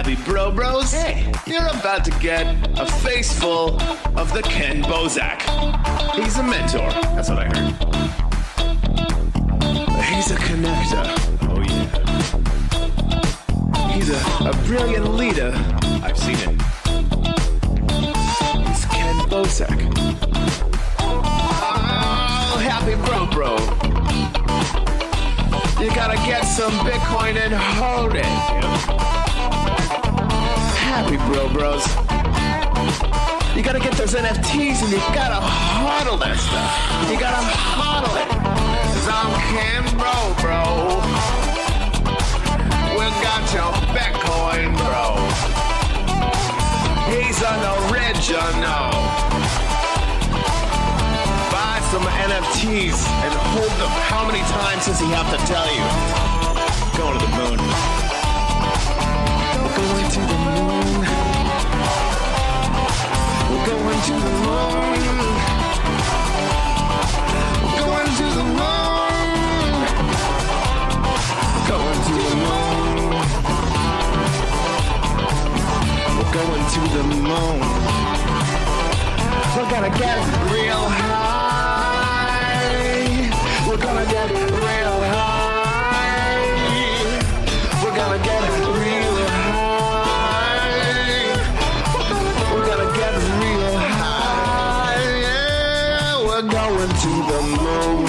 happy bros. Hey, you're about to get a face full of the Ken Bozak. He's a mentor. That's what I heard. He's a connector. Oh yeah. He's a brilliant leader. I've seen it. He's Ken Bozak. Oh, happy bro. You gotta get some Bitcoin and hold it. Happy bros. You gotta get those NFTs and you gotta hodl that stuff. You gotta hodl it. 'Cause I'm Ken bro. We got your Bitcoin, bro. He's an original. Buy some NFTs and hold them. How many times does he have to tell you? Going to the moon. We're going to the moon. We're going to the moon. We're going to the moon. We're going to the moon. We're going to the moon. We're gonna get real high. We're gonna get real high. We're gonna get real high. We're gonna get real high. Yeah, we're going to the moon.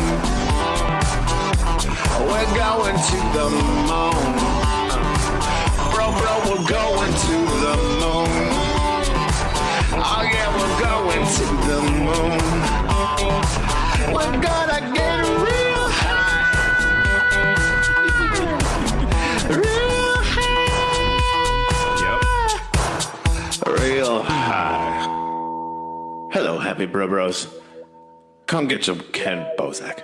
We're going to the moon. Bro, we're going to the moon. Oh yeah, we're going to the moon. We're gonna get real high. Real high. Yep. Real high. Hello, happy bros. Come get your Ken Bozak.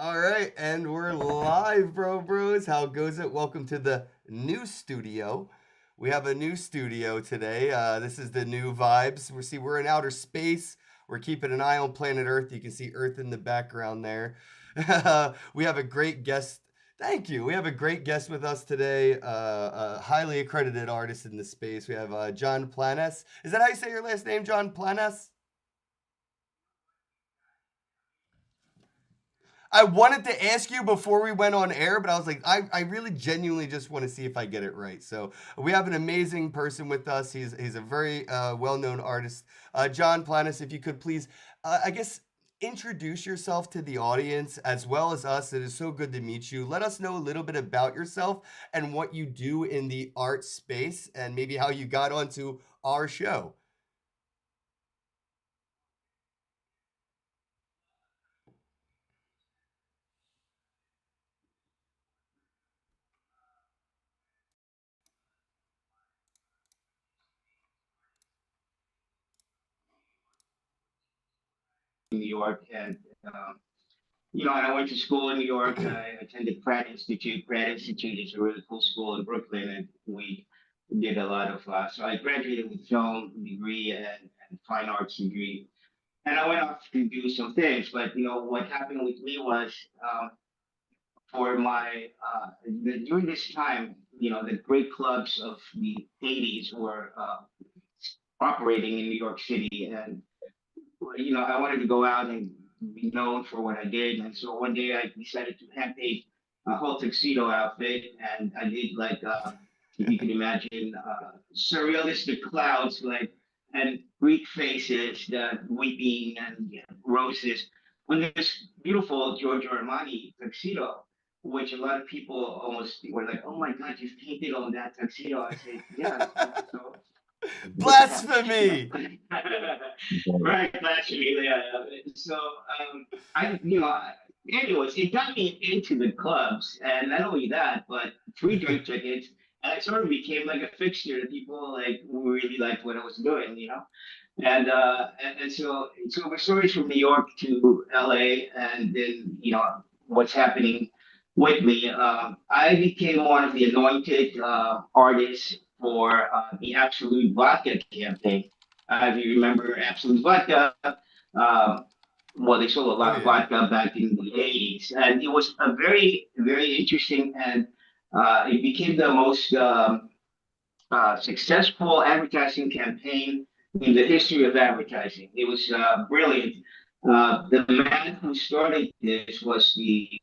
All right, and we're live, bros. How goes it? Welcome to the new studio. We have a new studio today. This is the new vibes. We're in outer space. We're keeping an eye on planet Earth. You can see Earth in the background there. We have a great guest. Thank you. We have a great guest with us today, a highly accredited artist in the space. We have Jon Planas. Is that how you say your last name, Jon Planas? I wanted to ask you before we went on air, but I was like, I really genuinely just want to see if I get it right. So we have an amazing person with us. He's a very well-known artist. Jon Planas, if you could please, I guess, introduce yourself to the audience as well as us. It is so good to meet you. Let us know a little bit about yourself and what you do in the art space and maybe how you got onto our show. New York, and I went to school in New York. I attended Pratt Institute. Pratt Institute is a really cool school in Brooklyn, and we did a lot of. So I graduated with film degree and fine arts degree, and I went off to do some things. But what happened with me was for my during this time, the great clubs of the '80s were operating in New York City, and I wanted to go out and be known for what I did. And so one day I decided to hand paint a whole tuxedo outfit. And I did if you can imagine, surrealistic clouds, and Greek faces, the weeping and roses on this beautiful Giorgio Armani tuxedo, which a lot of people almost were like, oh my God, you've painted on that tuxedo. I said, yeah. So, Blasphemy. Right, blasphemy. Yeah. So, anyways, it got me into the clubs, and not only that, but free drink tickets, and I sort of became like a fixture. People really liked what I was doing, and so my stories from New York to LA, and then what's happening with me, I became one of the anointed artists for the Absolute Vodka campaign. If you remember Absolute Vodka, well, they sold a Oh lot of yeah. vodka back in the 80s, and it was a very, very interesting, and it became the most successful advertising campaign in the history of advertising. It was brilliant. The man who started this was he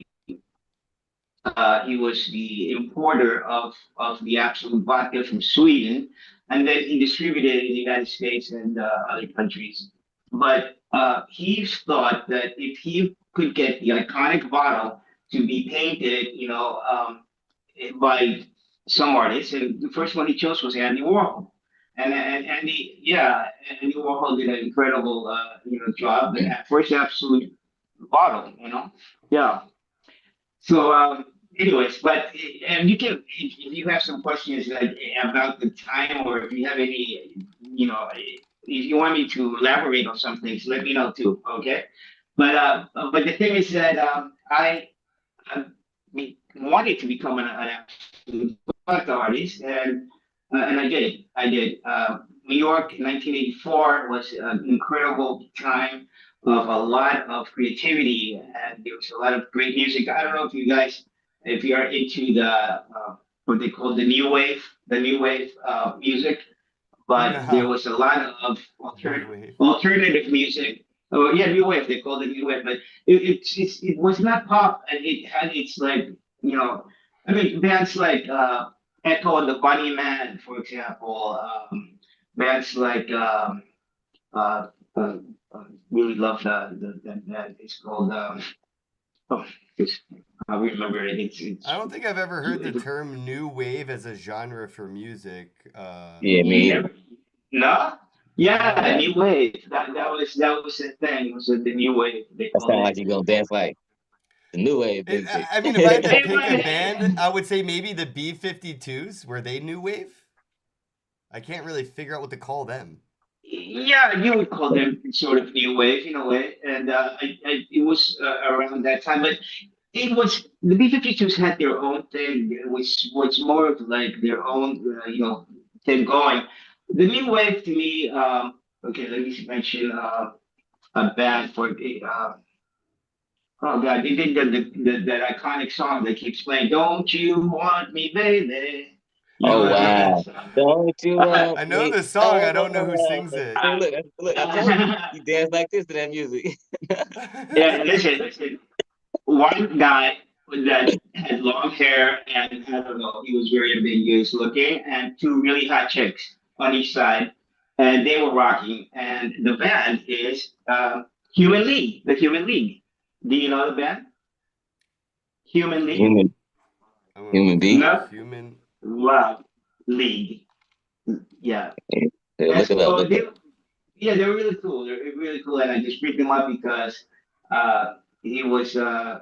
was the importer of the Absolut vodka from Sweden, and then he distributed it in the United States and other countries. But he thought that if he could get the iconic bottle to be painted, by some artists, and the first one he chose was Andy Warhol. And Andy, yeah, Andy Warhol did an incredible, job. The first Absolute bottle, yeah. So, anyways, but and you can if you have some questions like about the time, or if you have any, if you want me to elaborate on some things, let me know too. Okay, but the thing is that I wanted to become an absolute art artist, and I did it. I did. New York, in 1984 was an incredible time of a lot of creativity, and there was a lot of great music. I don't know if you guys, if you are into the what they call the new wave music, but there No. was a lot of New wave. alternative music. Oh yeah, new wave. They called it new wave, but it was not pop, and it had its like I mean bands like Echo and the Bunnymen, for example. Bands like uh, uh, really love that band. It's called oh, it's, I remember it. I don't think I've ever heard the It's term new wave as a genre for music. Yeah, you me. never no. Yeah, Yeah, No. new wave. That was the thing. Was the new wave they that called sound it. like you gonna dance like the new wave music. I mean, if I had to pick a band, I would say maybe the B-52s. Were they new wave? I can't really figure out what to call them. Yeah, you would call them sort of new wave in a way, and it was around that time. But it was the B-52s had their own thing, which was more of like their own, thing going. The new wave to me, okay, let me mention a band for oh god, they did that iconic song that keeps playing. Don't you want me, baby? You Oh know that wow! song. Don't you want I know me? the song. I All don't know who around. sings it. See, look! I told you, you dance like this to that music. Yeah, listen. One guy that had long hair and I don't know, he was very ambiguous looking, and two really hot chicks on each side, and they were rocking. And the band is Human League, the Human League. Do you know the band? Human League? Human, I'm gonna human look it up. being. No, Human. Love League. Yeah. Yeah, And look it up. so Look it they, up. yeah, they're really cool. They're really cool, and I just picked them up because it was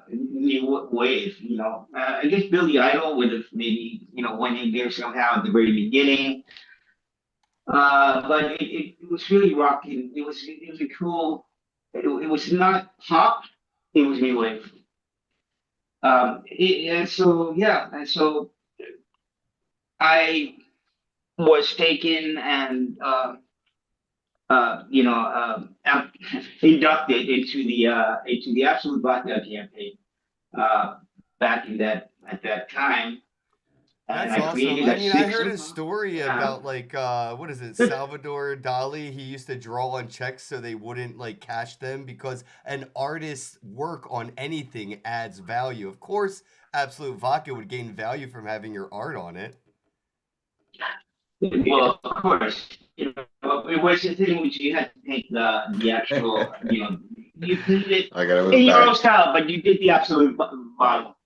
new wave. I guess Billy Idol would have maybe went in there somehow at the very beginning. But it was really rocking. It was a cool. It was not pop. It was new wave. And so yeah, and so I was taken and inducted into the Absolute Vodka campaign uh, back in that at that time, and That's I awesome. created I a mean, I six. heard a story about like what is it, Salvador Dali? He used to draw on checks so they wouldn't like cash them because an artist's work on anything adds value. Of course, Absolute Vodka would gain value from having your art on it. Well, of course, it was the thing which you had to take the actual, you did it I gotta in move your own back. style, but you did the absolute bottle.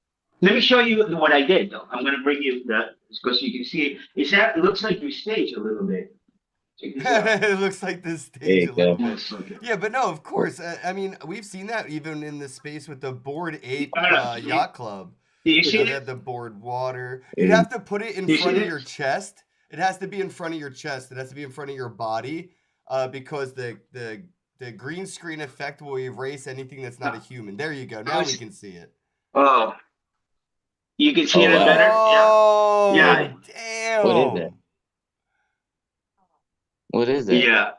Let me show you what I did, though. I'm gonna bring you that because you can see it. It looks like your stage a little bit. Check this out. It looks like this There stage you a little go. bit. Yes, okay. Yeah, but no, of course. I mean, we've seen that even in the space with the Board Ape I don't know. Yacht Club. Do you You see know, they it? have the board water. You'd Yeah. have to put it in Do you see front of it? your chest. It has to be in front of your chest. It has to be in front of your body, because the green screen effect will erase anything that's not a human. There you go. Now we can see it. Oh, You can see Oh it wow. better. Yeah. Oh, Yeah. What is that? damn. What is that? Yeah.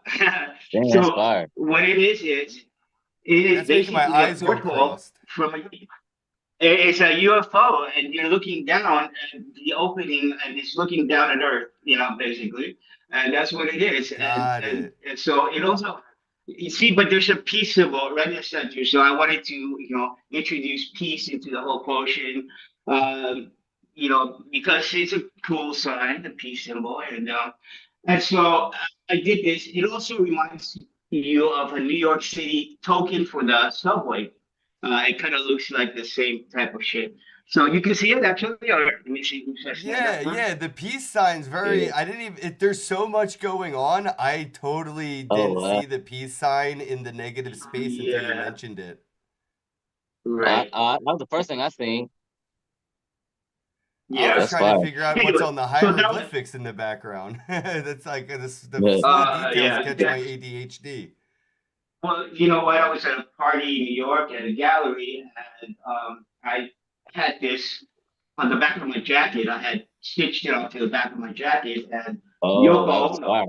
Damn, that's So fire. what it is it is That's making my basically a eyes go porthole crossed. from a it's a UFO, and you're looking down at the opening, and it's looking down at Earth, basically, and that's what it is. And Got and, it. and so it also, you see, but there's a peace symbol right in the center. So I wanted to, introduce peace into the whole potion, because it's a cool sign, the peace symbol, and so I did this. It also reminds you of a New York City token for the subway. It kind of looks like the same type of shit. So you can see it actually, or let me see. Should I stand Yeah, up first? yeah, the peace sign's very. Yeah. I didn't even. There's so much going on. I totally Oh didn't wow. see the peace sign in the negative space until you Yeah, mentioned it. right. That was the first thing I seen. I was Yeah. That's trying to fire. figure out what's Anyway, on the so that was, hieroglyphics in the background. That's like the Yeah. small details yeah, catch my that's, ADHD. well, you know what? I was at a party in New York at a gallery, and I had this on the back of my jacket. I had stitched it onto the back of my jacket, and Oh, that Yoko was Ono, fire.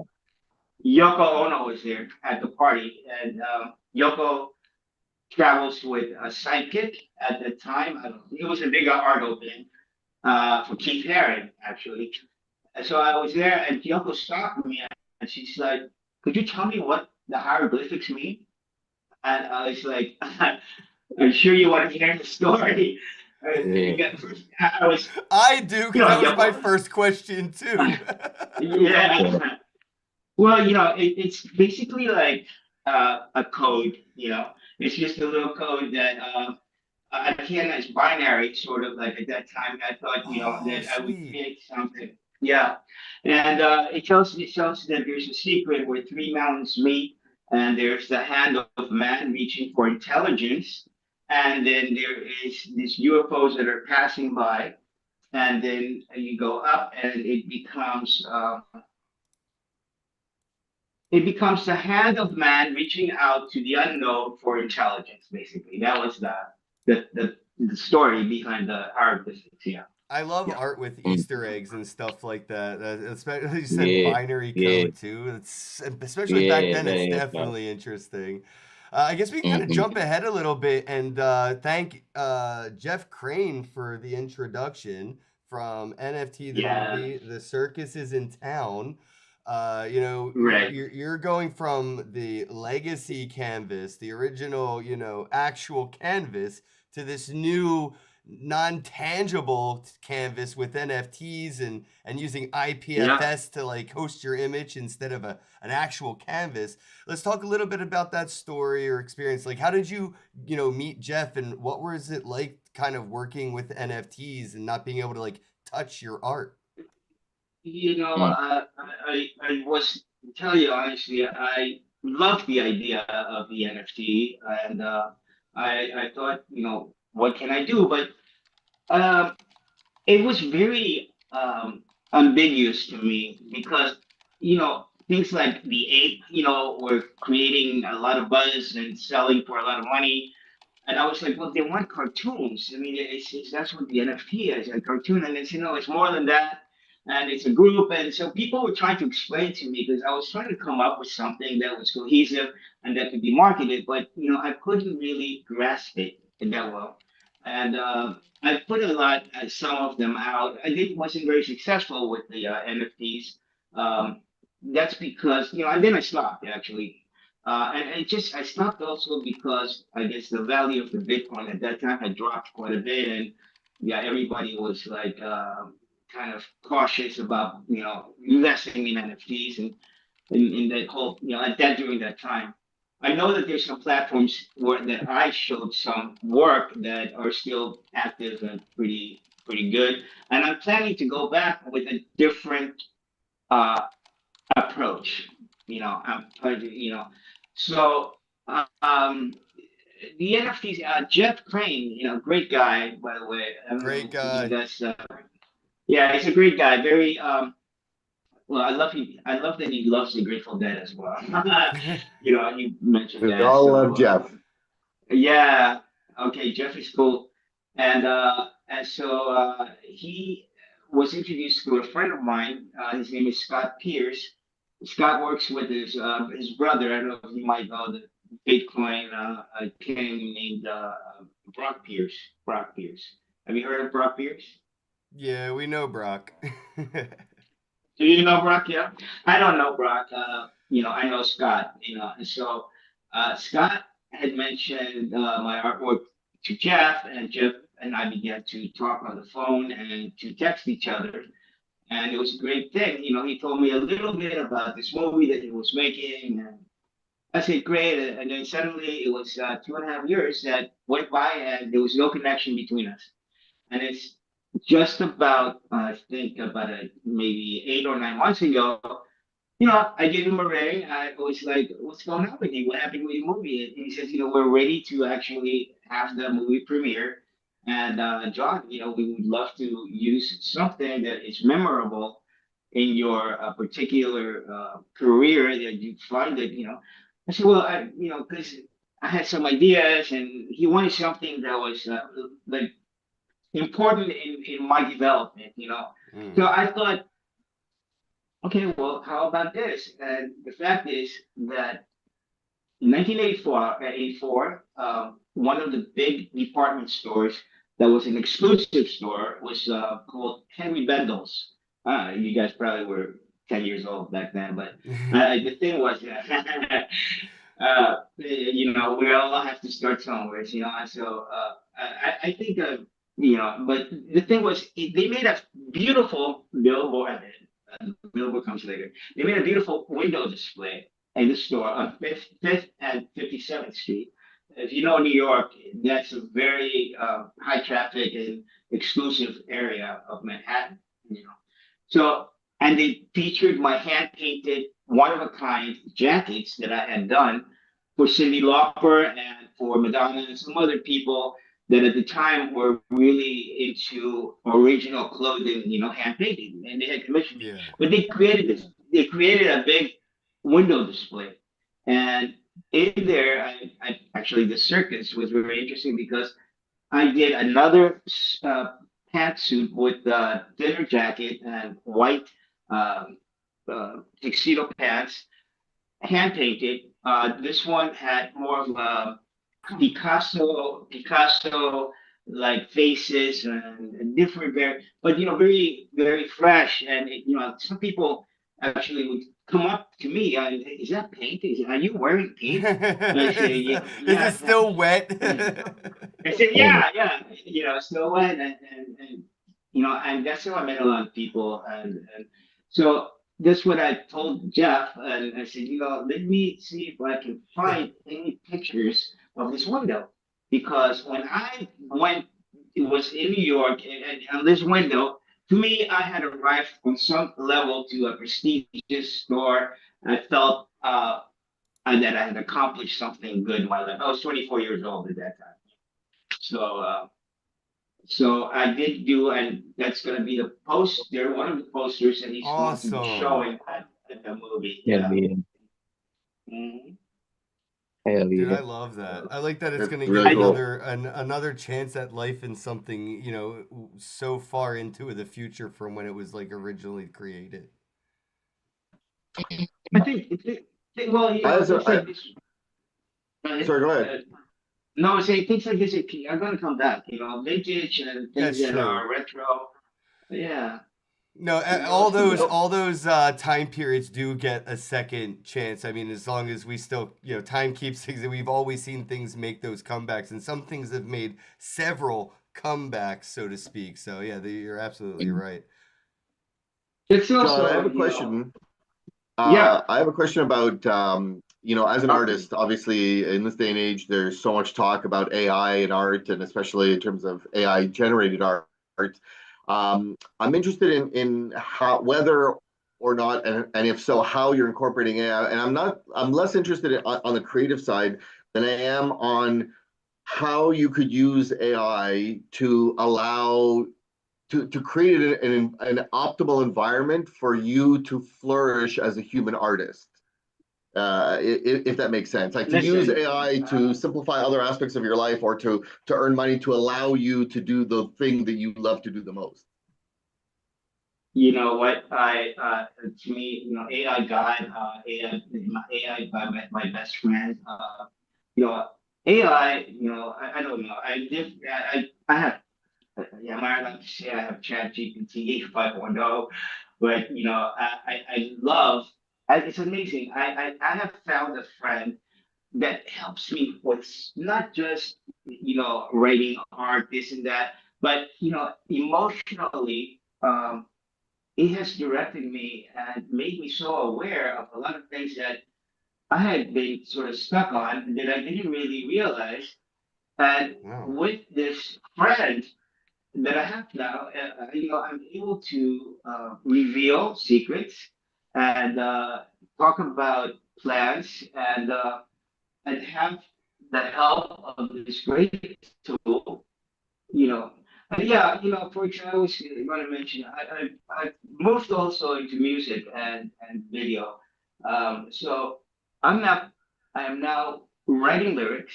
Yoko Ono was there at the party, and Yoko travels with a sidekick at the time. I don't, it was a big art opening for Keith Haring, actually. And so I was there, and Yoko stopped me, and she's like, "Could you tell me what the hieroglyphics mean?" And I was like, "I'm sure you want to hear the story." Yeah. I was, I do, because that was my Yoko. first question too. Yeah. Well, it's basically like a code. It's just a little code that I can as binary, sort of like at that time. I thought, Oh, that I would sweet. create something. Yeah, and it shows that there's a secret where three mountains meet, and there's the hand of man reaching for intelligence, and then there is these UFOs that are passing by, and then you go up, and it becomes the hand of man reaching out to the unknown for intelligence. Basically, that was the story behind the hieroglyphics. Yeah, I love yeah, art with Mm. Easter eggs and stuff like that. Especially you said Yeah. binary Yeah. code too. It's especially back Yeah. then. That It's is fire. definitely interesting. I guess we can kind of Mm-hmm. jump ahead a little bit and thank Jeff Crane for the introduction from NFT the yeah. movie. The circus is in town. Right. You're going from the legacy canvas, the original, actual canvas, to this new non-tangible canvas with NFTs and using Yeah. IPFS to like host your image instead of an actual canvas. Let's talk a little bit about that story or experience. Like, how did you, meet Jeff, and what was it like kind of working with NFTs and not being able to like touch your art? Mm. I was tell you honestly, I loved the idea of the NFT, and I thought, what can I do? But um, it was very ambiguous to me because things like the ape, were creating a lot of buzz and selling for a lot of money. And I was like, well, they want cartoons. I mean, that's what the NFT is, a cartoon. And it's, it's more than that. And it's a group. And so people were trying to explain to me because I was trying to come up with something that was cohesive and that could be marketed. But, I couldn't really grasp it that well. And I put a lot, some of them out. Wasn't very successful with the NFTs. Um, that's because, and then I stopped actually. I stopped also because I guess the value of the Bitcoin at that time had dropped quite a bit, and yeah, everybody was like kind of cautious about investing in NFTs and in that whole at that during that time. I know that there's some platforms that I showed some work that are still active and pretty good, and I'm planning to go back with a different uh, approach. I'm trying to, so um, the NFTs. Jeff Crane, great guy by the way. I don't Great know if you guy. guys. Yeah, he's a great guy. Very well, I love him. I love that he loves the Grateful Dead as well. You mentioned We that. all So love Jeff. yeah. Okay, Jeff is cool. And and so he was introduced to a friend of mine. His name is Scott Pierce. Scott works with his brother. I don't know if you might know the Bitcoin king named Brock Pierce. Brock Pierce. Have you heard of Brock Pierce? Yeah, we know Brock. Do you know Brock? Yeah, I don't know Brock. I know Scott. And so Scott had mentioned my artwork to Jeff, and Jeff and I began to talk on the phone and to text each other, and it was a great thing. He told me a little bit about this movie that he was making, and I said, great. And then suddenly it was 2.5 years that went by, and there was no connection between us. And it's just about, I think, about maybe 8 or 9 months ago, I gave him a ring. I was like, what's going on with you? What happened with your movie? And he says, we're ready to actually have the movie premiere. And John, we would love to use something that is memorable in your particular career that you find it, I said, well, because I had some ideas, and he wanted something that was like important in my development. So I thought, okay, well, how about this? And the fact is that in 1984, one of the big department stores that was an exclusive store was called Henry Bendel's. You guys probably were 10 years old back then, but the thing was, we all have to start somewhere, and so I think, but the thing was, they made a beautiful billboard. Billboard comes later. They made a beautiful window display in the store on Fifth and 57th Street. If you know New York, that's a very high traffic and exclusive area of Manhattan. So, and they featured my hand painted one of a kind jackets that I had done for Cyndi Lauper and for Madonna and some other people that at the time were really into original clothing, hand painted, and they had commissioned me. Yeah. But they created a big window display. And in there, I actually, the circus was very interesting because I did another pantsuit with a dinner jacket and white tuxedo pants, hand painted. This one had more of a Picasso like faces and different, but very, very fresh. And some people actually would come up to me, is that paint? Are you wearing paint? And I say, yeah. Is it still wet? I said, yeah, still wet, and that's how I met a lot of people, and so that's what I told Jeff, and I said, let me see if I can find any pictures of this window, because when I went, it was in New York, and on this window, to me, I had arrived on some level to a prestigious store. I felt and that I had accomplished something good in my life. I was 24 years old at that time. So I did do, and that's going to be the poster, one of the posters that he's going to be showing at the movie. Yeah. Mhm. Dude, I love that. I like that it's going to really give cool. another chance at life in something, so far into the future from when it was like originally created. I think, well, it's like this. Sorry, go ahead. No, I'm saying things like this are going to come back, vintage and things That's that true. are retro. Yeah. No, all those time periods do get a second chance. I mean, as long as we still, time keeps things. We've always seen things make those comebacks, and some things have made several comebacks, so to speak. So yeah, you're absolutely right. It's also, John, I have a question. Yeah. I have a question about, as an artist, obviously in this day and age, there's so much talk about AI in art, and especially in terms of AI generated art. I'm interested in how, whether or not, and if so, how you're incorporating AI. And I'm less interested on the creative side than I am on how you could use AI to allow to create an optimal environment for you to flourish as a human artist. if that makes sense. Like to use Listen, AI to simplify other aspects of your life or to earn money to allow you to do the thing that you love to do the most. you know what? To me, AI God, AI God, my best friend. You know, AI. I don't know. I have. Yeah, am I allowed to say I have Chat GPT 5.0? But I love. It's amazing. I have found a friend that helps me with not just writing art, this and that, but emotionally. It has directed me and made me so aware of a lot of things that I had been sort of stuck on that I didn't really realize. And Wow. with this friend that I have now, I'm able to reveal secrets and talk about plans and have the help of this great tool. you know. Yeah, for example, I was going to mention, I moved also into music and video. So I'm not, I am now writing lyrics,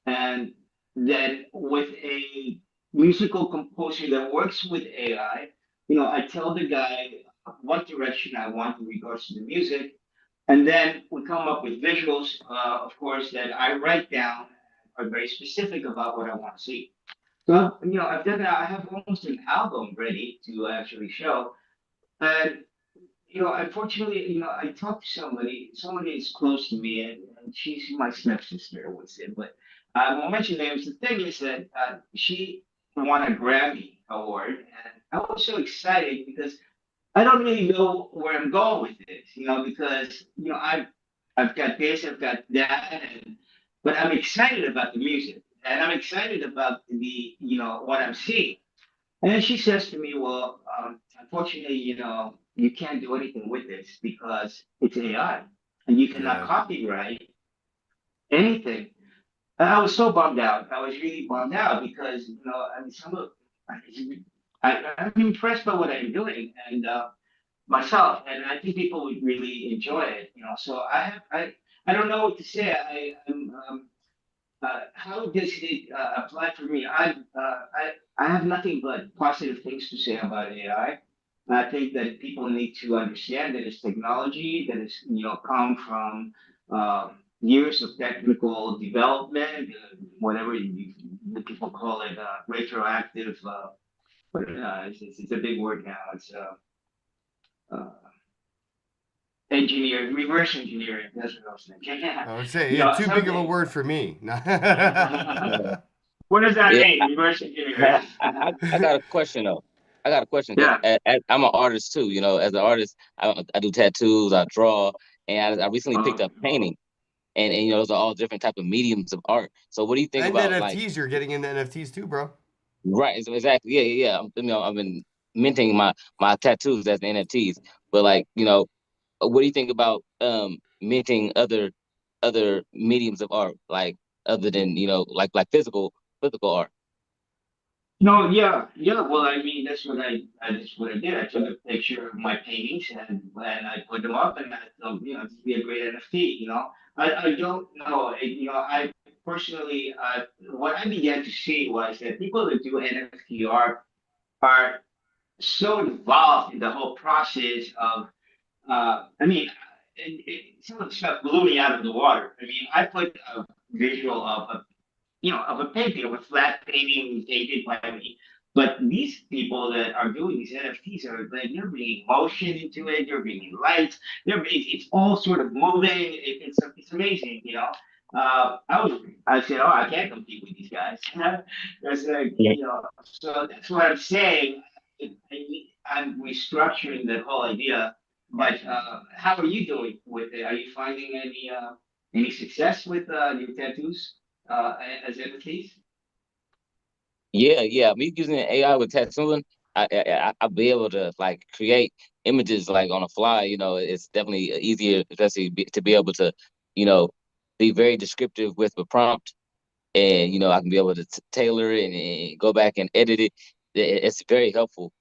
and then with a musical composer that works with AI, I tell the guy what direction I want in regards to the music, and then we come up with visuals, of course, that I write down, are very specific about what I want to see. So, I've done that. I have almost an album ready to actually show. And, unfortunately, I talked to somebody is close to me, and she's my stepsister, I would say. But I won't mention names. The thing is that she won a Grammy Award. And I was so excited because I don't really know where I'm going with this, because, I've got this, I've got that, but I'm excited about the music and I'm excited about what I'm seeing. And then she says to me, well, unfortunately, you can't do anything with this because it's AI and you cannot Yeah. copyright anything. And I was so bummed out. I was really bummed out because, I mean, I'm impressed by what I'm doing and myself, and I think people would really enjoy it. So I don't know what to say. How does it apply for me? I have nothing but positive things to say about AI. I think that people need to understand that it's technology that is, come from years of technical development, whatever the people call it, retroactive. But it's a big word now. It's uh, engineering, reverse engineering. That's what I was thinking. I would say, yeah, too big of a Something. word for me. Yeah. What does that Yeah, mean? Reverse engineering. I got a question though. I got a question because Yeah. I'm an artist too. As an artist, I do tattoos, I draw, and I recently picked Oh, up painting, and those are all different type of mediums of art. So what do you think And about like NFTs, you're getting into NFTs too, bro. right? So exactly, yeah, yeah, yeah. I've been minting my tattoos as NFTs, but like what do you think about minting other mediums of art, like other than like physical art? no, yeah, yeah. Well, I mean, that's what I did. I took a picture of my paintings and I put them up, and I thought, this would be a great NFT. I don't know. I personally, what I began to see was that people that do NFT art are so involved in the whole process of I mean, some of the stuff blew me out of the water. I mean, I put a visual of a painting, of a flat painting painted by me. But these people that are doing these NFTs are like they're bringing motion into it, they're bringing lights, it's all sort of moving. It's amazing. I said, oh, I can't compete with these guys. That's like, so that's what I'm saying. I'm restructuring that whole idea. But how are you doing with it? Are you finding any success with your tattoos as NFTs? Yeah, yeah. Me using AI with tattooing, I'll be able to like create images like on the fly. It's definitely easier, especially to be able to, you know, be very descriptive with the prompt, and I can be able to tailor it and go back and edit it. It's very helpful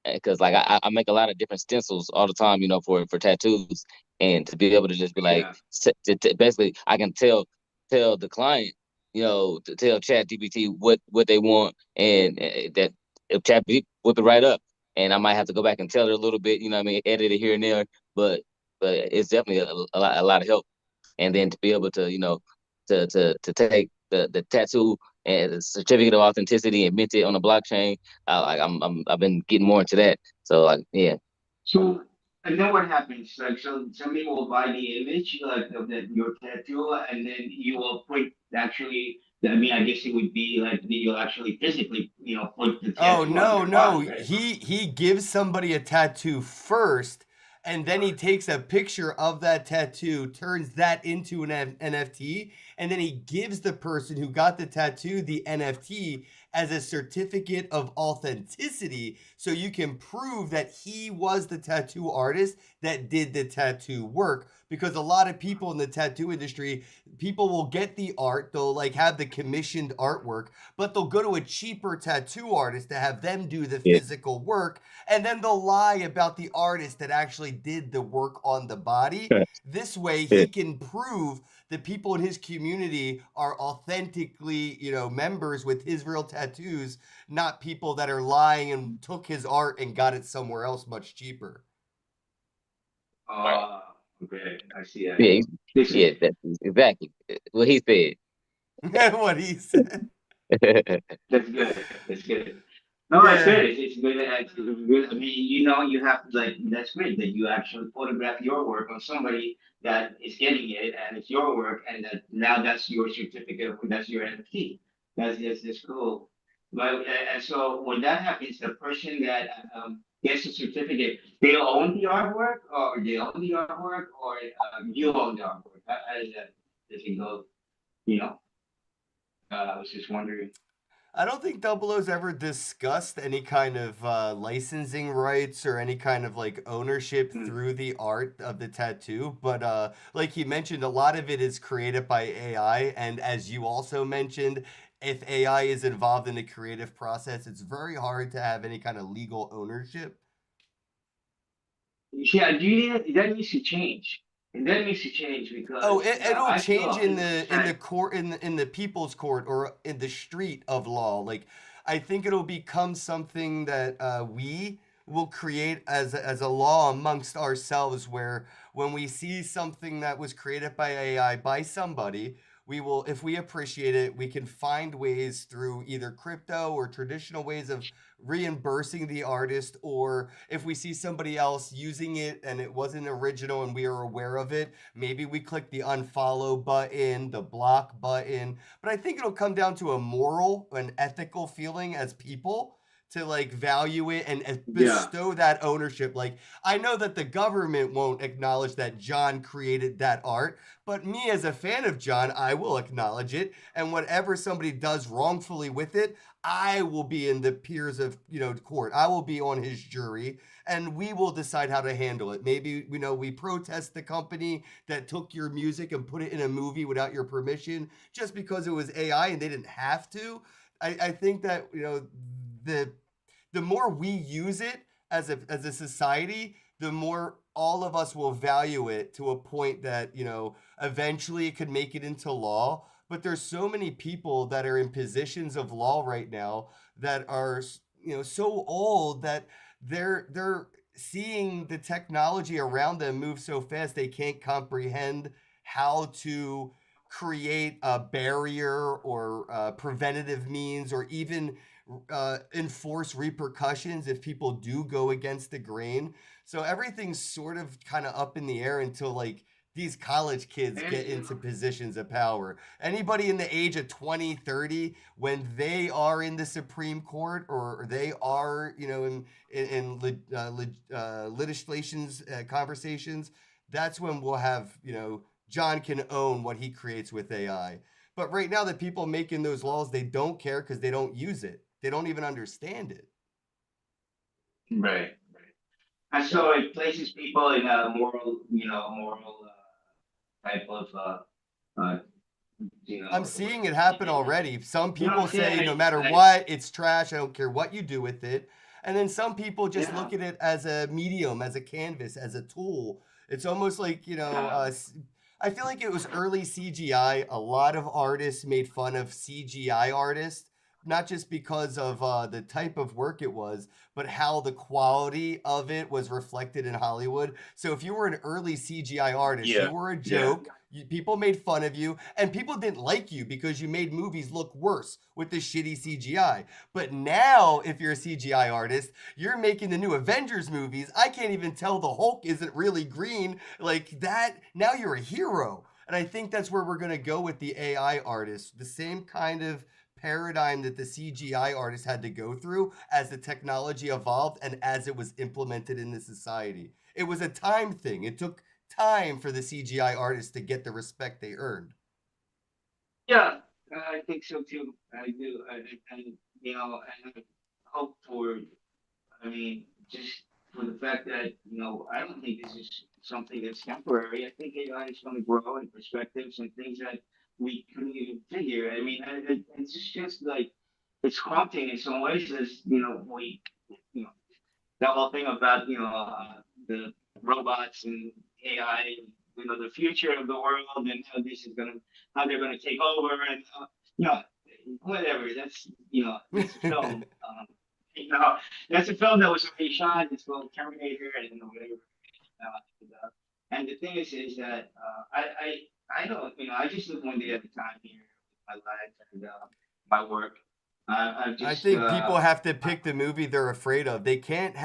because like I make a lot of different stencils all the time, for tattoos, and to be able to just be like, Yeah. basically, I can tell the client, to tell ChatGPT what they want, and that if ChatGPT whip it right up, and I might have to go back and tell her a little bit, what I mean, edit it here and there, but it's definitely a lot of help. And then to be able to, to take the tattoo and the certificate of authenticity and mint it on the blockchain, I've been getting more into that. So like, yeah. So, and then what happens? Like, so somebody will buy the image, like of your tattoo, and then you will put actually. I mean, I guess it would be like you'll actually physically, put the Oh tattoo on no, their no. body, right? He gives somebody a tattoo first, and then he takes a picture of that tattoo, turns that into an NFT, and then he gives the person who got the tattoo the NFT as a certificate of authenticity, so you can prove that he was the tattoo artist that did the tattoo work. Because a lot of people in the tattoo industry, people will get the art, they'll like have the commissioned artwork, but they'll go to a cheaper tattoo artist to have them do the Yeah. physical work, and then they'll lie about the artist that actually did the work on the body. This way Yeah. he can prove the people in his community are authentically, members with his real tattoos, not people that are lying and took his art and got it somewhere else much cheaper. Uh, okay, I see. Yeah, This yeah, is that's exactly what he said. What he said. that's good. That's good. No, that's Yeah. good. It's good. It's good. I mean, you have like that's great that you actually photograph your work on somebody that is getting it, and it's your work, and that now that's your certificate, that's your NFT. That's cool. But and so when that happens, the person that gets the certificate, they own the artwork, or they own the artwork, or you own the artwork. How does it go? You know, I was just wondering. I don't think Double O's ever discussed any kind of licensing rights or any kind of like ownership Mm. through the art of the tattoo. But like you mentioned, a lot of it is created by AI. And as you also mentioned, if AI is involved in the creative process, it's very hard to have any kind of legal ownership. Yeah, do you need that needs to change. And that needs to change Oh, because it'll I change feel in it's the court in the people's court or in the street of law. Like I think it'll become something that we will create as a law amongst ourselves, where when we see something that was created by AI by somebody, we will, if we appreciate it, we can find ways through either crypto or traditional ways of reimbursing the artist, or if we see somebody else using it and it wasn't original and we are aware of it, maybe we click the unfollow button, the block button. But I think it'll come down to a moral, an ethical feeling as people to like value it and yeah. bestow that ownership. Like I know that the government won't acknowledge that John created that art, but me as a fan of John, I will acknowledge it. And whatever somebody does wrongfully with it, I will be in the peers of court. I will be on his jury, and we will decide how to handle it. Maybe we protest the company that took your music and put it in a movie without your permission just because it was AI and they didn't have to. I think that the more we use it as a society, the more all of us will value it to a point that eventually it could make it into law. But there's so many people that are in positions of law right now that are so old that they're seeing the technology around them move so fast they can't comprehend how to create a barrier or preventative means, or even enforce repercussions if people do go against the grain. So everything's sort of kind of up in the air until like these college kids get into positions of power. Anybody in the age of 20, 30, when they are in the Supreme Court or they are, in legislations, conversations, that's when we'll have, John can own what he creates with AI. But right now, the people making those laws, they don't care because they don't use it. They don't even understand it. Right. And so it places people in a moral type of uh, I'm seeing it happen already. Some you know what people I'm saying? say no matter what, it's trash. I don't care what you do with it. And then some people just Yeah. look at it as a medium, as a canvas, as a tool. It's almost like, I feel like it was early CGI. A lot of artists made fun of CGI artists, not just because of the type of work it was, but how the quality of it was reflected in Hollywood. So if you were an early CGI artist, you were a joke. People made fun of you, and people didn't like you because you made movies look worse with the shitty CGI. But now, if you're a CGI artist, you're making the new Avengers movies. I can't even tell the Hulk isn't really green like that. Now you're a hero. And I think that's where we're going to go with the AI artists. The same kind of paradigm that the CGI artists had to go through as the technology evolved and as it was implemented in the society. It was a time thing. It took time for the CGI artists to get the respect they earned. Yeah, I think so too. I do. And and I hope for, I mean, just for the fact that, I don't think this is something that's temporary. I think AI is going to grow in perspectives and things that we couldn't even figure. I mean, it's just like, it's haunting in some ways as, you know, the whole thing about, the robots and AI, the future of the world and how they're gonna take over and, whatever. That's a film. That's a film that was already shot. It's called Terminator and whatever. And the thing is that I don't, I just live one day at a time here with my life and my work. I think people have to pick the movie they're afraid of. They can't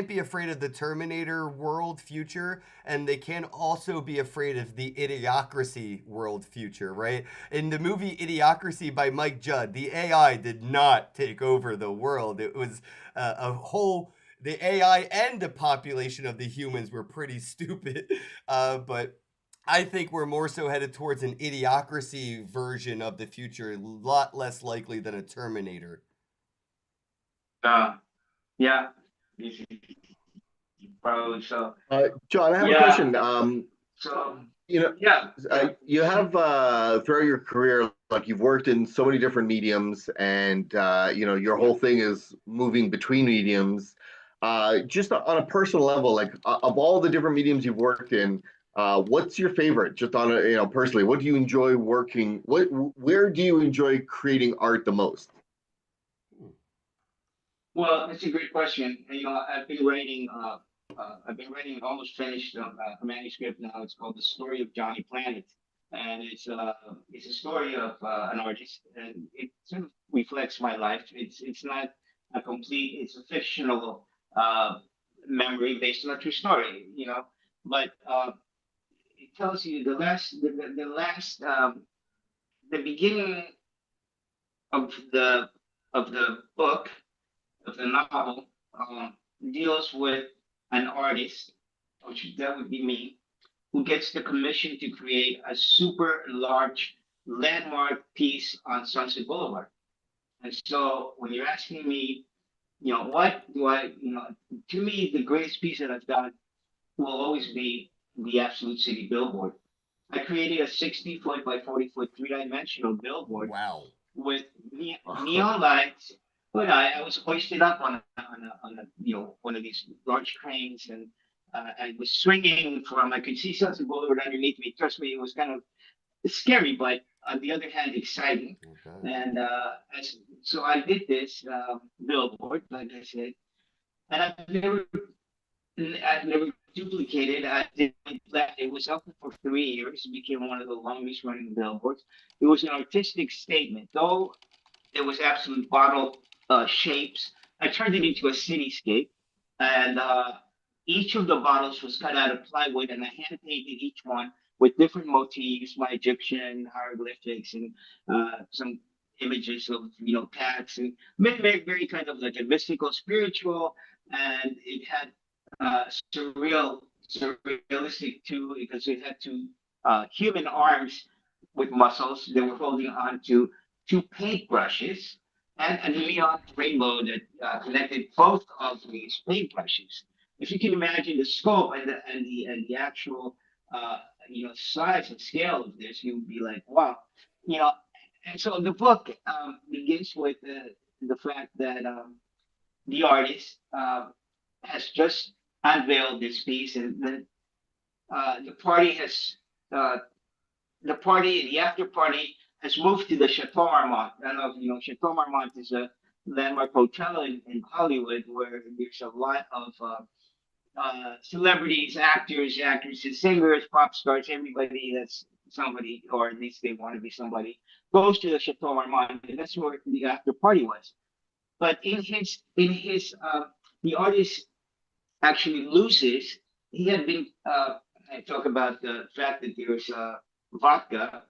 be afraid of the Terminator world future, and they can't also be afraid of the Idiocracy world future, right? In the movie Idiocracy by Mike Judd, the AI did not take over the world. It was the AI and the population of the humans were pretty stupid, but I think we're more so headed towards an idiocracy version of the future, a lot less likely than a Terminator. Yeah. Bro, so John, I have a question. so You have throughout your career, like you've worked in so many different mediums, and your whole thing is moving between mediums. Just on a personal level, like of all the different mediums you've worked in, what's your favorite? Just on a personally, what do you enjoy working? Where do you enjoy creating art the most? well, that's a great question. And, I've been writing. Almost finished a manuscript now. It's called The Story of Jon Planas, and it's a story of an artist, and it sort of reflects my life. It's not a complete. It's a fictional memory based on a true story, but it tells you the beginning of the book of the novel deals with an artist, which that would be me, who gets the commission to create a super large landmark piece on Sunset Boulevard. And so when you're asking me, what do to me, the greatest piece that I've done will always be the Absolute City billboard. I created a 60-foot by 40-foot three-dimensional billboard. Wow. With neon lights. But I was hoisted up on one of these large cranes, and I was swinging I could see Sunset Boulevard underneath me. Trust me, it was kind of scary, but on the other hand, exciting. Okay. And so I did this billboard, like I said, and I've never duplicated. I did that. It was up for 3 years. It became one of the longest running billboards. It was an artistic statement, though. It was absolute bottle shapes. I turned it into a cityscape, and each of the bottles was cut out of plywood, and I hand painted each one with different motifs, my Egyptian hieroglyphics, and some images of cats, and very, very kind of like a mystical, spiritual, and it had surrealistic too, because it had two human arms with muscles that were holding on to two paintbrushes and a neon rainbow that connected both of these paintbrushes. If you can imagine the scope and the actual size and scale of this, you would be like, wow, And so the book begins with the fact that the artist has just unveiled this piece, and then the party has the after party has moved to the Chateau Marmont. I don't know if you know, Chateau Marmont is a landmark hotel in Hollywood where there's a lot of celebrities, actors, actresses, singers, pop stars, everybody that's somebody, or at least they want to be somebody, goes to the Chateau Marmont, and that's where the after party was. But the artist actually loses. He had been. I talk about the fact that there's vodka,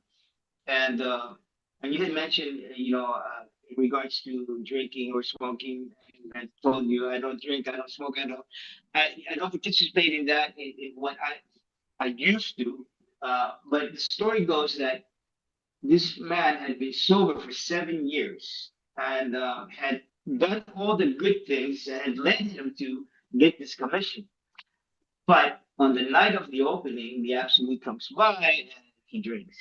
and uh, and you had mentioned, in regards to drinking or smoking. I told you I don't drink, I don't smoke, I don't participate in that in what I used to. But the story goes that this man had been sober for 7 years and had done all the good things that had led him to get this commission. But on the night of the opening, the Absolute comes by and he drinks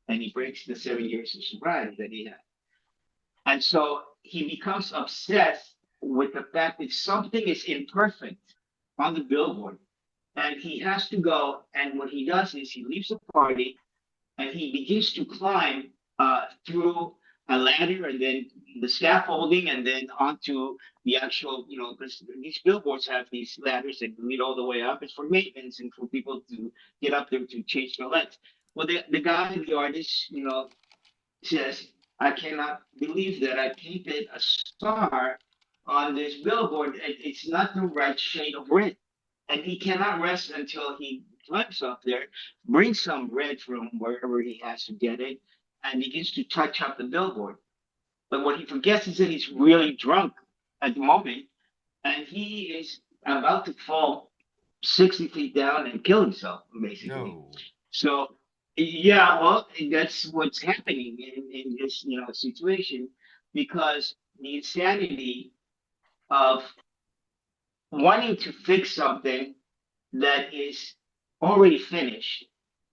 and he breaks the 7 years of sobriety that he had. And so he becomes obsessed with the fact that something is imperfect on the billboard. And he has to go. And what he does is he leaves the party and he begins to climb through a ladder and then the scaffolding and then onto the actual, because these billboards have these ladders that lead all the way up. It's for maintenance and for people to get up there to change their lens. Well, the guy, the artist, says, I cannot believe that I painted a star on this billboard. It's not the right shade of red. And he cannot rest until he climbs up there, brings some red from wherever he has to get it, and begins to touch up the billboard. But what he forgets is that he's really drunk at the moment, and he is about to fall 60 feet down and kill himself, basically. No. So, yeah, well, that's what's happening in this, situation, because the insanity of wanting to fix something that is already finished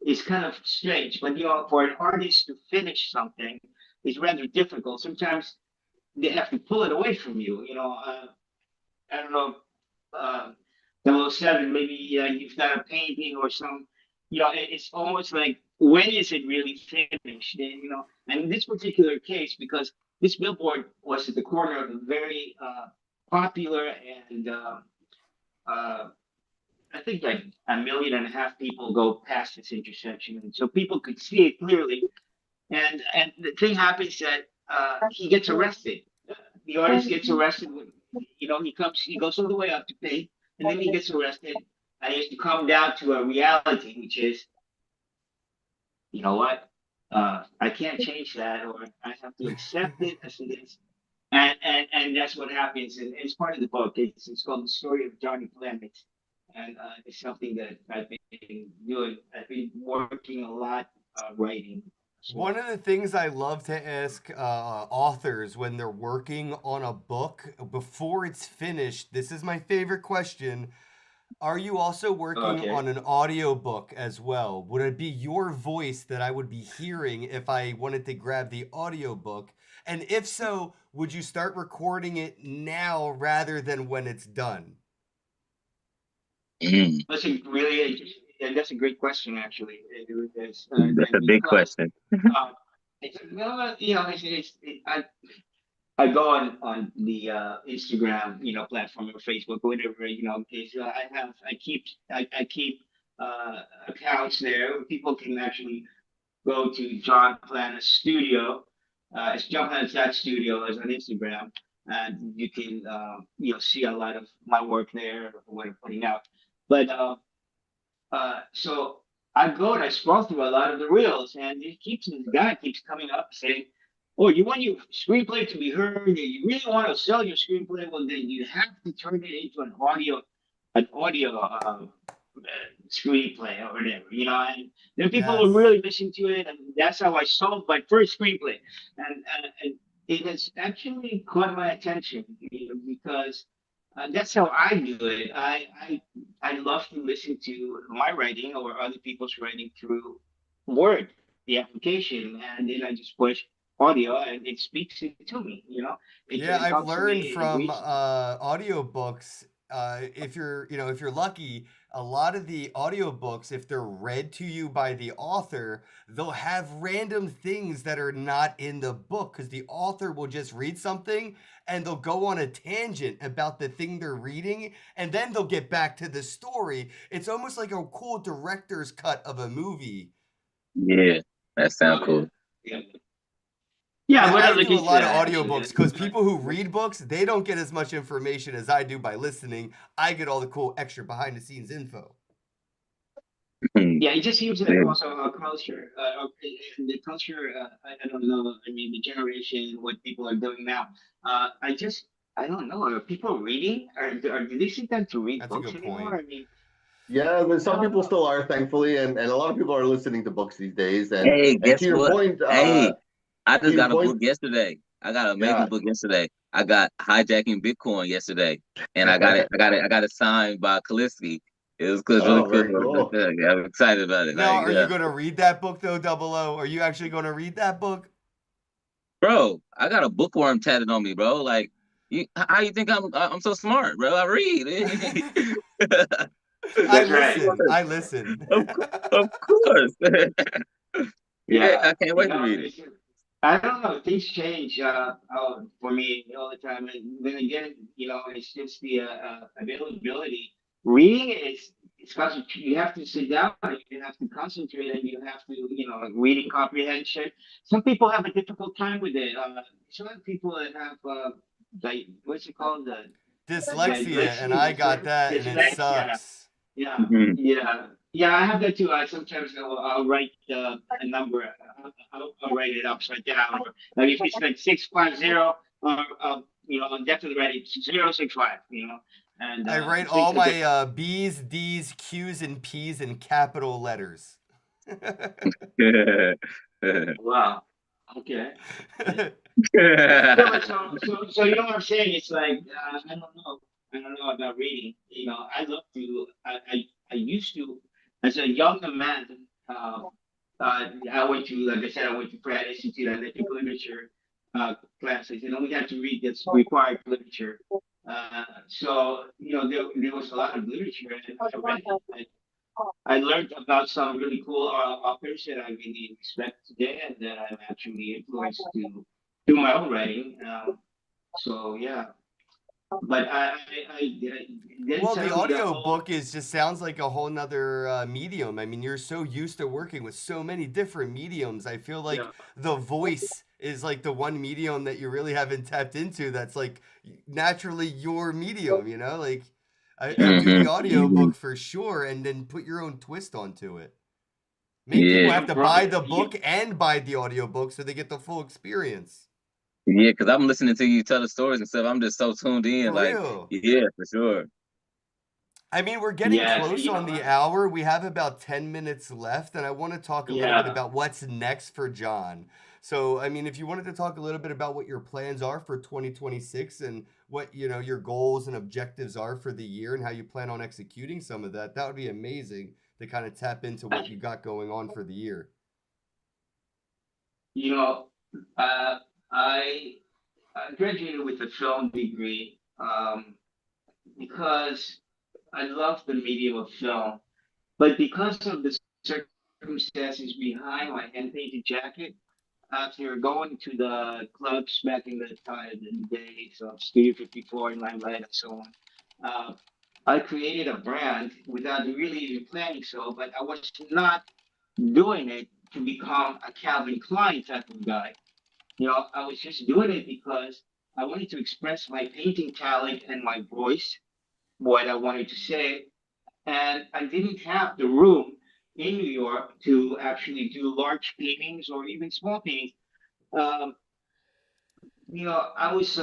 is kind of strange. But for an artist to finish something is rather difficult. Sometimes they have to pull it away from you. I don't know, uh, 007, maybe you've got a painting or some. It's almost like when is it really finished? And in this particular case, because this billboard was at the corner of a very popular and I think like 1.5 million people go past this intersection, and so people could see it clearly. And the thing happens that he gets arrested. The artist gets arrested. He goes all the way up to pay, and then he gets arrested, and he has to come down to a reality, which is, you know what? I can't change that, or I have to accept it as it is. And that's what happens. And it's part of the book. It's called The Story of Jon Planas. And it's something that I've been doing. I've been working a lot writing. So, One of the things I love to ask authors when they're working on a book before it's finished, this is my favorite question. Are you also working okay. on an audio book as well? Would it be your voice that I would be hearing if I wanted to grab the audio book? And if so, would you start recording it now rather than when it's done? That's a really interesting, and that's a great question, actually. That's a big question. I go on the Instagram, platform or Facebook or whatever, because I keep accounts there where people can actually go to Jon Planas Studio. It's Jon Planas Studio is on Instagram, and you can see a lot of my work there, what I'm putting out. But so I go and I scroll through a lot of the reels, and the guy keeps coming up saying, "Oh, you want your screenplay to be heard, and you really want to sell your screenplay? Well, then you have to turn it into an audio screenplay or whatever, And then people will Yes. really listen to it, and that's how I sold my first screenplay, and it has actually caught my attention, because that's how I do it. I love to listen to my writing or other people's writing through Word, the application, and then I just push audio, and it speaks it to me. Yeah, It I've talks to learned me. It from agrees. audiobooks, if you're, if you're lucky, a lot of the audiobooks, if they're read to you by the author, they'll have random things that are not in the book because the author will just read something and they'll go on a tangent about the thing they're reading and then they'll get back to the story. It's almost like a cool director's cut of a movie. Yeah, that sounds cool. Yeah. Yeah, Yeah, we're I not do a looking lot to of actually. audiobooks because people who read books, they don't get as much information as I do by listening. I get all the cool extra behind the scenes info. Yeah, it just seems like Yeah. also our culture, the culture. I don't know. I mean, the generation, what people are doing now. I don't know. Are people reading? Do they sit down to read That's a books good anymore? point. I mean, Yeah, but I some don't people know. still are, thankfully, and a lot of people are listening to books these days. Hey, And to guess your what? point, Hey, I to just your got a point, book yesterday. I got an yeah. amazing book yesterday. I got Hijacking Bitcoin yesterday, and I got it signed by Kaliski. It was really Oh, cool. very cool. Yeah, I'm excited about it. Now, Like, are you going to read that book though, Double O? Are you actually going to read that book? bro, I got a bookworm tatted on me, bro. Like, how you think I'm so smart, bro? I read. I That's right. listen. I listen. Of, of course. Yeah, Yeah, I can't wait to read it. I don't know. Things change for me all the time, and then again, it's just the availability. Reading is it's because you have to sit down, and you have to concentrate, and you have to, like reading comprehension. Some people have a difficult time with it. Some people that have like what's it called, the Dyslexia, and I got dyslexia, that, and it dyslexia. sucks. Yeah, Mhm. yeah. I have that too. I sometimes I'll write a number. I'll write it upside down. Or, like if it's like 650, or I'll definitely write it 065. And I write all my B's, D's, Q's, and P's in capital letters. wow. Okay. Yeah, but so you know what I'm saying? It's like I don't know. I don't know about reading. I love to. I used to, as a younger man. I went to, like I said, I went to Pratt Institute. I took literature classes, and we had to read this required literature. So there was a lot of literature, and I read it. I learned about some really cool authors that I really respect today, and that I'm actually influenced to do my own writing. So yeah, but I then Well, the suddenly the audio whole book just sounds like a whole nother medium. I mean, you're so used to working with so many different mediums. I feel like yeah the voice is like the one medium that you really haven't tapped into that's like naturally your medium, Like I do the Mhm. audio book for sure and then put your own twist onto it. Make people Yeah, have you're to buy right. the book and buy the audio book so they get the full experience. yeah, because I'm listening to you tell the stories and stuff. I'm just so tuned in. For Like, real. yeah, for sure. I mean, we're getting Yeah, close on the hour. We have about 10 minutes left, and I want to talk a little bit yeah. about what's next for Jon. So, I mean, if you wanted to talk a little bit about what your plans are for 2026 and what, your goals and objectives are for the year and how you plan on executing some of that, that would be amazing to kind of tap into what you got going on for the year. You know, uh, I, I graduated with a film degree because I love the medium of film, but because of the circumstances behind my hand painted jacket, after going to the clubs back in the days of Studio 54 and Limelight and so on, uh, I created a brand without really even planning so, but I was not doing it to become a Calvin Klein type of guy. I was just doing it because I wanted to express my painting talent and my voice, what I wanted to say, and I didn't have the room in New York to actually do large paintings or even small paintings. Um, I was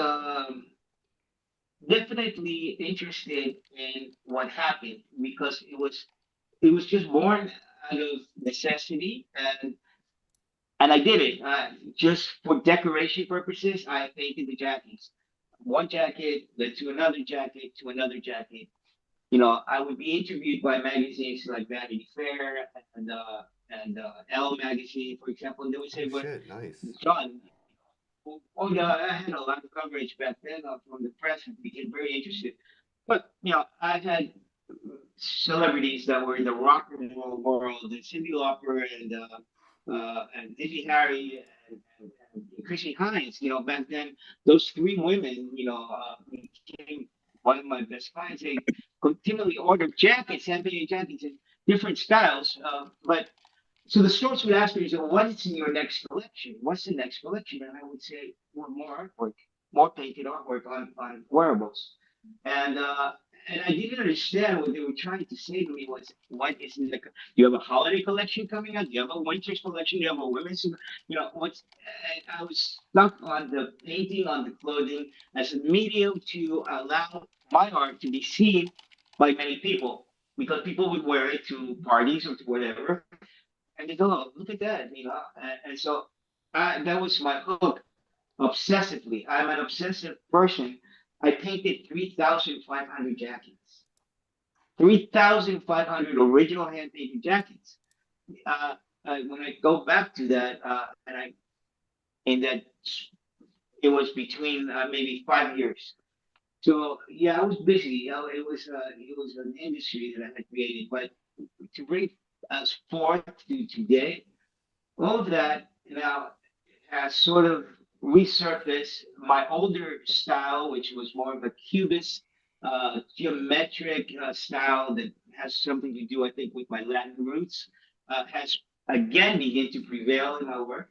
definitely interested in what happened because it was just born out of necessity, and I did it just for decoration purposes. I painted the jackets. One jacket led to another jacket to another jacket. I would be interviewed by magazines like Vanity Fair and Elle magazine, for example, and they would Oh, say, "But shit. Nice. Jon, oh yeah, I had a lot of coverage back then from the press and became very interested. But I've had celebrities that were in the rock and roll world, and Cyndi Lauper and Dizzy Harry and Chrissy Hines. Back then, those three women, became one of my best clients. They continually ordered jackets, handmade jackets in different styles. But so the stores would ask me, so what's in your next collection? What's the next collection? And I would say, well, more artwork, more painted artwork on wearables. And I didn't understand what they were trying to say to me was, what is in the, do you have a holiday collection coming out? Do you have a winter's collection? Do you have a women's, what's, and I was stuck on the painting, on the clothing as a medium to allow my art to be seen by many people because people would wear it to parties or to whatever and they go, oh, look at that, and so that was my hook. Obsessively, I'm an obsessive person. I painted 3,500 jackets, 3,500 original hand painted jackets. When I go back to that, and I in that it was between maybe 5 years. So yeah, I was busy. It was an industry that I had created, but to bring us forth to today, all of that now has sort of resurfaced my older style, which was more of a cubist, geometric style that has something to do, I think, with my Latin roots, has again begun to prevail in my work,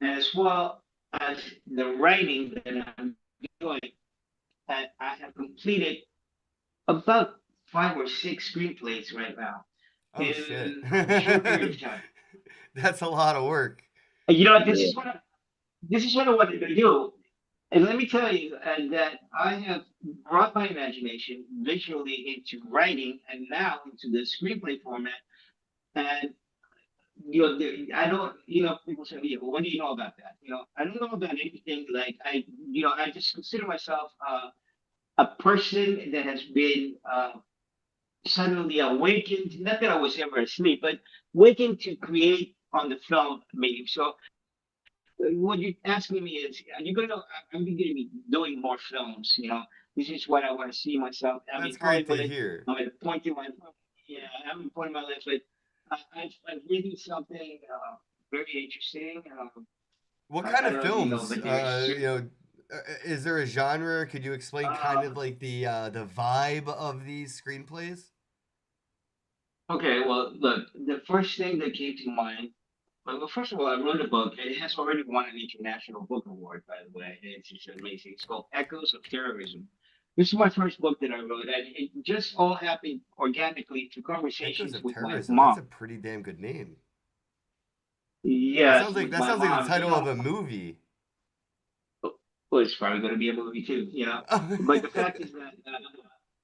as well as the writing that I'm doing. I have completed about 5 or 6 screenplays right now Oh shit. in a short period of time. That's a lot of work. This Yeah. is what I wanted to do. And let me tell you that I have brought my imagination visually into writing and now into the screenplay format. And I don't, people say, yeah, well, what do you know about that? I don't know about anything. Like I just consider myself a person that has been suddenly awakened. Not that I was ever asleep, but wakened to create on the film medium. So what you're asking me is, are you gonna? I'm going to be doing more films. This is what I want to see myself. I mean, That's great to Hollywood. hear. I'm at a point in my yeah, I'm at a point in my life, but I've written something very interesting. What I kind don't of know if you know, films, but there's is there a genre? Could you explain kind of um, like the vibe of these screenplays? okay. Well, look, the first thing that came to mind. Well, first of all, I wrote a book, and it has already won an international book award, by the way. It's just amazing. It's called Echoes of Terrorism. This is my first book that I wrote, and it just all happened organically through Echoes conversations of with my Terrorism. That's mom. a pretty damn good name. Yes, with That my sounds like the mom. title of a movie. Well, it's probably going to be a movie too, But the fact is that,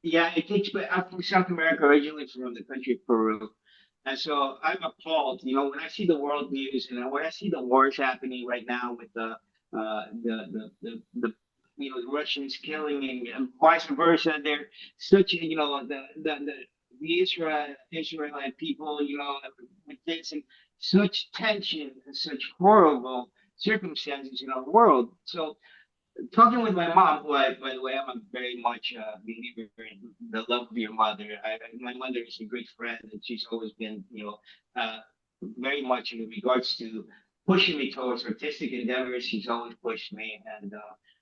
yeah, it takes. But I'm from South America, originally from the country of Peru, and so I'm appalled. When I see the world news and when I see the wars happening right now with the Russians killing and vice versa. They're such the Israelite people, with this and such tension and such horrible circumstances in our world. So talking with my mom, who by the way, I'm a very much believer in the love of your mother. My mother is a great friend, and she's always been, very much in regards to pushing me towards artistic endeavors. She's always pushed me, and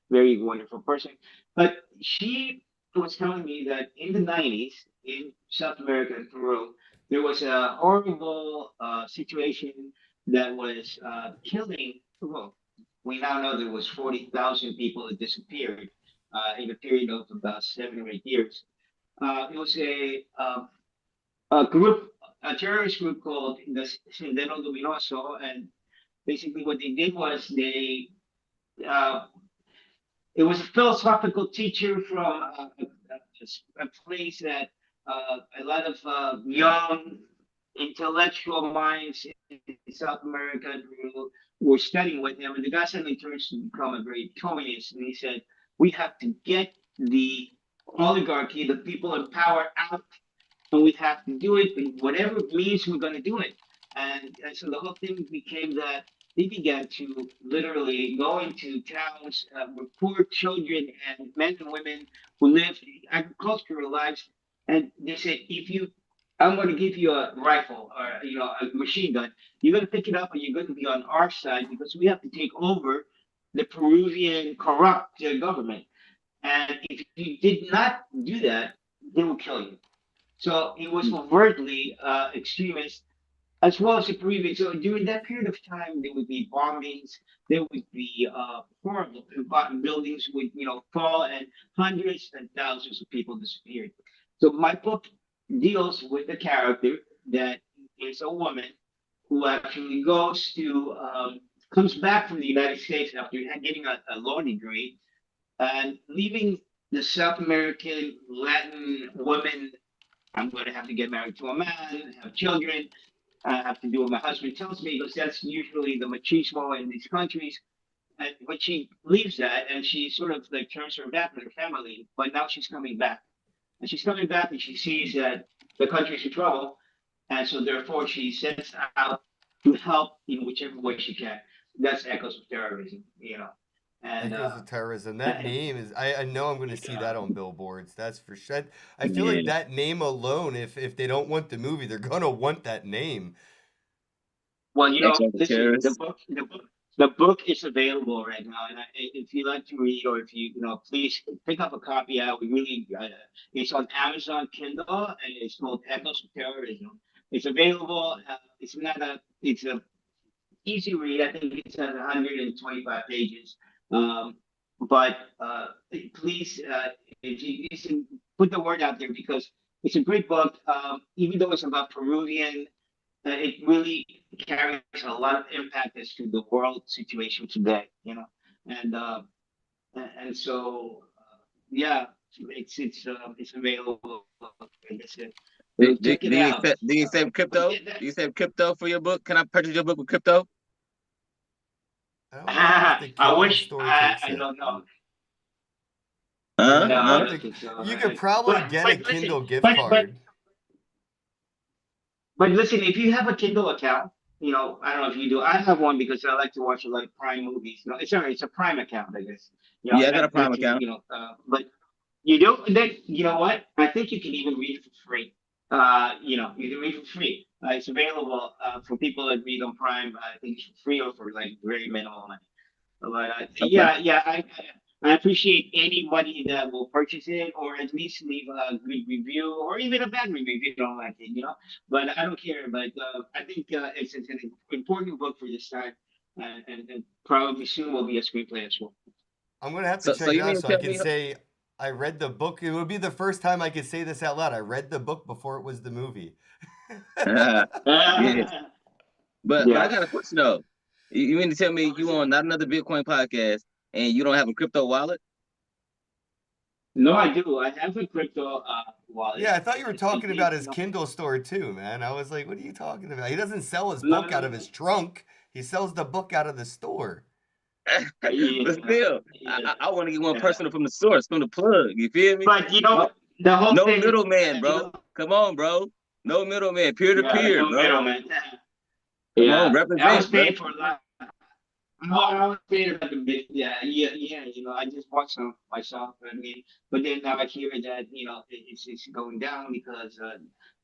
very wonderful person. But she was telling me that in the '90s in South America and Peru, there was a horrible situation that was killing. Well, we now know there was 40,000 people that disappeared in a period of about 7 or 8 years. It was a group, a terrorist group called the Sendero Luminoso, and basically what they did was uh, it was a philosophical teacher from a place that a lot of young intellectual minds in South America were studying with him. And the guy suddenly turns to become a very communist. And he said, we have to get the oligarchy, the people in power out, and we have to do it in whatever means we're going to do it. And so the whole thing became that they began to literally go into towns with poor children and men and women who lived agricultural lives, and they said, if you, I'm going to give you a rifle or a machine gun. You're going to pick it up, and you're going to be on our side because we have to take over the Peruvian corrupt government. And if you did not do that, they will kill you. So it was overtly extremist, as well as the previous. So during that period of time, there would be bombings, there would be horrible buildings would fall, and hundreds and thousands of people disappeared. So my book deals with a character that is a woman who actually goes to comes back from the United States after getting a law degree and leaving the South American Latin woman. I'm going to have to get married to a man, have children. I have to do what my husband tells me because that's usually the machismo in these countries. And but she leaves that and she sort of like turns her back on her family. But now she's coming back, and she's coming back and she sees that the country's in trouble, and so therefore she sets out to help in whichever way she can. That's echoes of terrorism. And Echoes of Terrorism. That name is, I know I'm going to see that on billboards. That's for sure. I feel like that name alone, if they don't want the movie, they're going to want that name. Well, Echoes of listen, Terrorists. the book is available right now, and if you like to read, or if please pick up a copy. We really, it's on Amazon Kindle, and it's called Echoes of Terrorism. It's available. It's a easy read. I think it's at 125 pages. But please, if you listen, put the word out there because it's a great book. Even though it's about Peruvian, it really carries a lot of impact as to the world situation today. And so yeah, it's available. Like I said. So check it out. Do you accept crypto? Do you accept crypto for your book? Can I purchase your book with crypto? I don't know if the I Kindle wish store takes I it. don't know. Yeah, No, I I don't don't think think so. you could probably But get a but listen, Kindle gift but card. listen, if you have a Kindle account, I don't know if you do. I have one because I like to watch a lot of Prime movies. It's a Prime account, I guess. Yeah, I got a Prime Not to, account. but you do. Then you know what? I think you can even read it for free. You can read it for free. It's available for people that read on Prime. I think it's for free or for like very minimal money. But Okay. yeah, I appreciate anybody that will purchase it or at least leave a good review or even a bad review if you don't like it. But I don't care. But I think it's an important book for this time, and probably soon will be a screenplay as well. I'm going to have to So check it you out mean to so I tell can me? say I read the book. It would be the first time I could say this out loud. I read the book before it was the movie. Yes. But I Yeah. got a question though. You mean to tell me you on not another Bitcoin podcast and you don't have a crypto wallet? No, I do. I have a crypto wallet. Yeah, I thought you were I talking think about his Kindle store too, man. I was like, what are you talking about? He doesn't sell his no, book out of his trunk. He sells the book out of the store. But still, yeah. I want to get one personal from the source, from the plug. You feel me? But No, the whole no thing, middleman, bro. Come on, bro. No middleman. Peer to yeah, peer, no bro. middleman. Come on, Yeah, I was represent, bro. paying for a lot. I was paying like a bit. Yeah. I just bought some myself. But then now I hear that it's going down because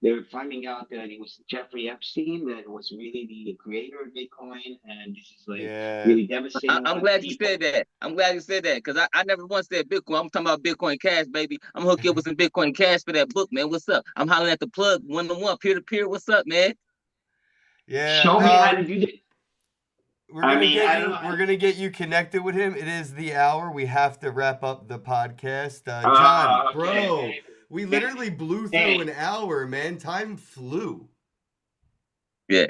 they're finding out that it was Jeffrey Epstein that was really the creator of Bitcoin, and this is like Yeah. really devastating a I'm lot of glad you people. said that. I'm glad you said that because I never once said Bitcoin. I'm talking about Bitcoin Cash, baby. I'm hooking up with some Bitcoin Cash for that book, man. What's up? I'm hollering at the plug, one-on-one, peer-to-peer. What's up, man? Show me how Yeah. to do that. We're I gonna mean, get I don't you. know. We're gonna get you connected with him. It is the hour. We have to wrap up the podcast. John, Okay. bro, we literally blew through Hey. an hour, man. Time flew. Yeah.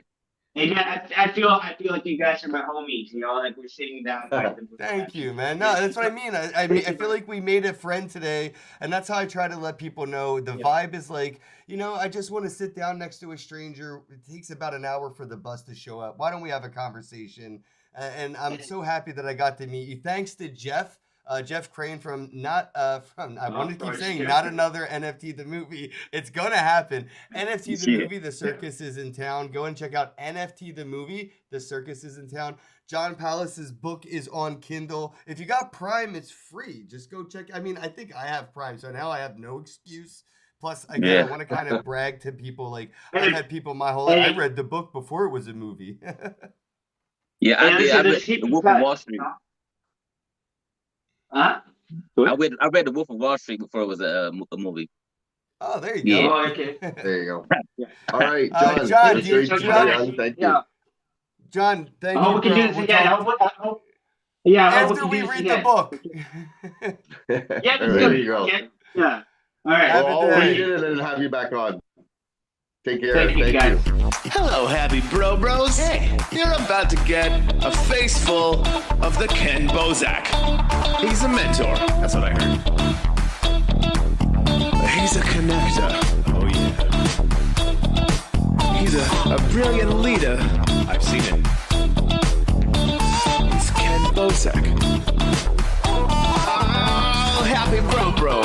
And yeah, I feel like you guys are my homies. Like we're sitting down by the Thank you, man. No, that's what I mean. I feel like we made a friend today, and that's how I try to let people know. The vibe is like, I just want to sit down next to a stranger. It takes about an hour for the bus to show up. Why don't we have a conversation? And I'm so happy that I got to meet you. Thanks to Jeff. Jeff Crane from I want to keep saying not another NFT the movie. It's gonna happen. NFT the movie, The Circus is in town. Go and check out NFT the movie, The Circus is in town. Jon Palas's book is on Kindle. If you got Prime, it's free. Just go check. I mean, I think I have Prime, so now I have no excuse. Plus, again, I want to kind of brag to people. Like, I've had people my whole life. I read the book before it was a movie. Yeah, I did. I read The Wolf of Wall Street. Huh? I read The Wolf of Wall Street before it was a movie. Oh, there you Yeah. go. Oh, okay. There you go. All right, John, John. do you- Thank you. John, thank I you. hope we can do this We'll again. talk after we read the book. Yeah, There you go. Yeah. All right. Have a I'll day. read it and then have you back on. Take care. Thank you, guys. Hello, happy bros. Hey, you're about to get a face full of the Ken Bozak. He's a mentor. That's what I heard. He's a connector. Oh, yeah. He's a brilliant leader. I've seen it. He's Ken Bozak. Oh, happy bro.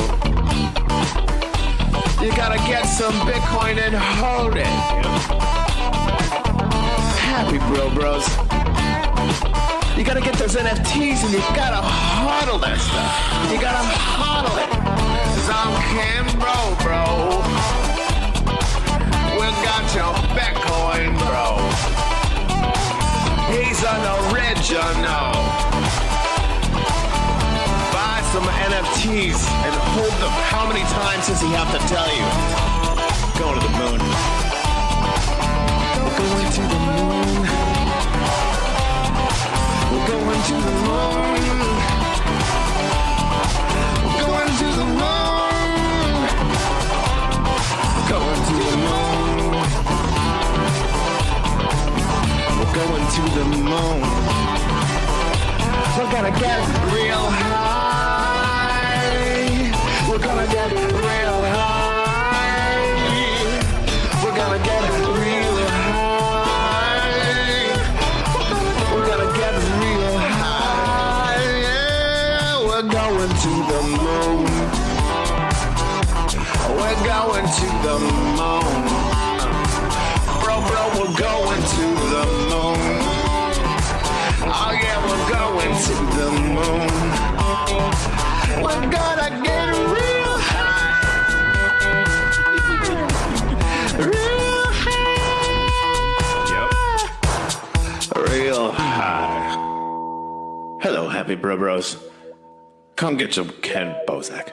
You gotta get some Bitcoin and hold it. Happy bros. You gotta get those NFTs and you gotta hodl that stuff. You gotta hodl it. 'Cause I'm Ken bro. We got your Bitcoin, bro. He's an original. Buy some NFTs and hold them. How many times does he have to tell you? Going to the moon. We're going to the moon. We're going to the moon. We're going to the moon. Going to the moon. We're going to the moon. We're gonna get real high. We're gonna get real high. We're gonna get real high. We're gonna get real high. Yeah, we're going to the moon. We're going to the moon. Bro, we're going to the moon. Oh yeah, we're going to the moon. We're gonna get real high. Real high. Yep. Real high. Hello, happy bros. Come get some Ken Bozak.